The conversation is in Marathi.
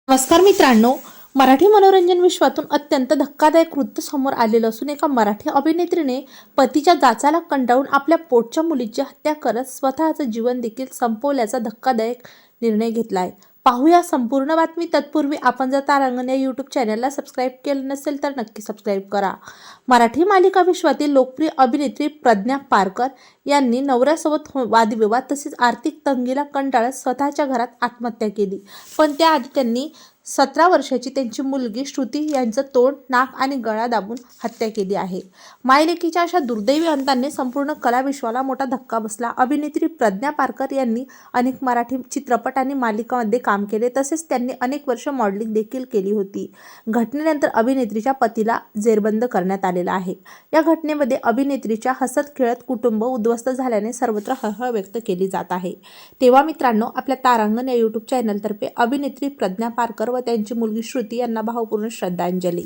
नमस्कार मित्रांनो, मराठी मनोरंजन विश्वातून अत्यंत धक्कादायक वृत्त समोर आलेलं असून एका मराठी अभिनेत्रीने पतीच्या जाचाला कंटाळून आपल्या पोटच्या मुलीची हत्या करत स्वतःचं जीवन देखील संपवल्याचा धक्कादायक निर्णय घेतला आहे. पाहूया संपूर्ण बातमी. तत्पूर्वी आपण जर तारांगण या यूट्यूब चॅनलला सबस्क्राईब केलं नसेल तर नक्की सबस्क्राईब करा. मराठी मालिका विश्वातील लोकप्रिय अभिनेत्री प्रज्ञा पारकर यांनी नवऱ्यासोबत वादविवाद तसेच आर्थिक तंगीला कंटाळत स्वतःच्या घरात आत्महत्या केली. पण त्याआधी त्यांनी 17 वर्षाची त्यांची मुलगी श्रुती यांचं तोंड, नाक आणि गळा दाबून हत्या केली आहे. मायलेकीच्या अशा दुर्दैवी अंताने संपूर्ण कलाविश्वाला मोठा धक्का बसला. अभिनेत्री प्रज्ञा पारकर यांनी अनेक मराठी चित्रपट आणि मालिकांमध्ये काम केले. तसेच त्यांनी अनेक वर्ष मॉडेलिंग देखील केली होती. घटनेनंतर अभिनेत्रीच्या पतीला जेरबंद करण्यात आलेला आहे. या घटनेमध्ये अभिनेत्रीच्या हसत खेळत कुटुंब उद्ध्वस्त झाल्याने सर्वत्र हळहळ व्यक्त केली जात आहे. तेव्हा मित्रांनो, आपल्या तारांगण या यूट्यूब चॅनलतर्फे अभिनेत्री प्रज्ञा पारकर व त्यांची मुलगी श्रुती यांना भावपूर्ण श्रद्धांजली.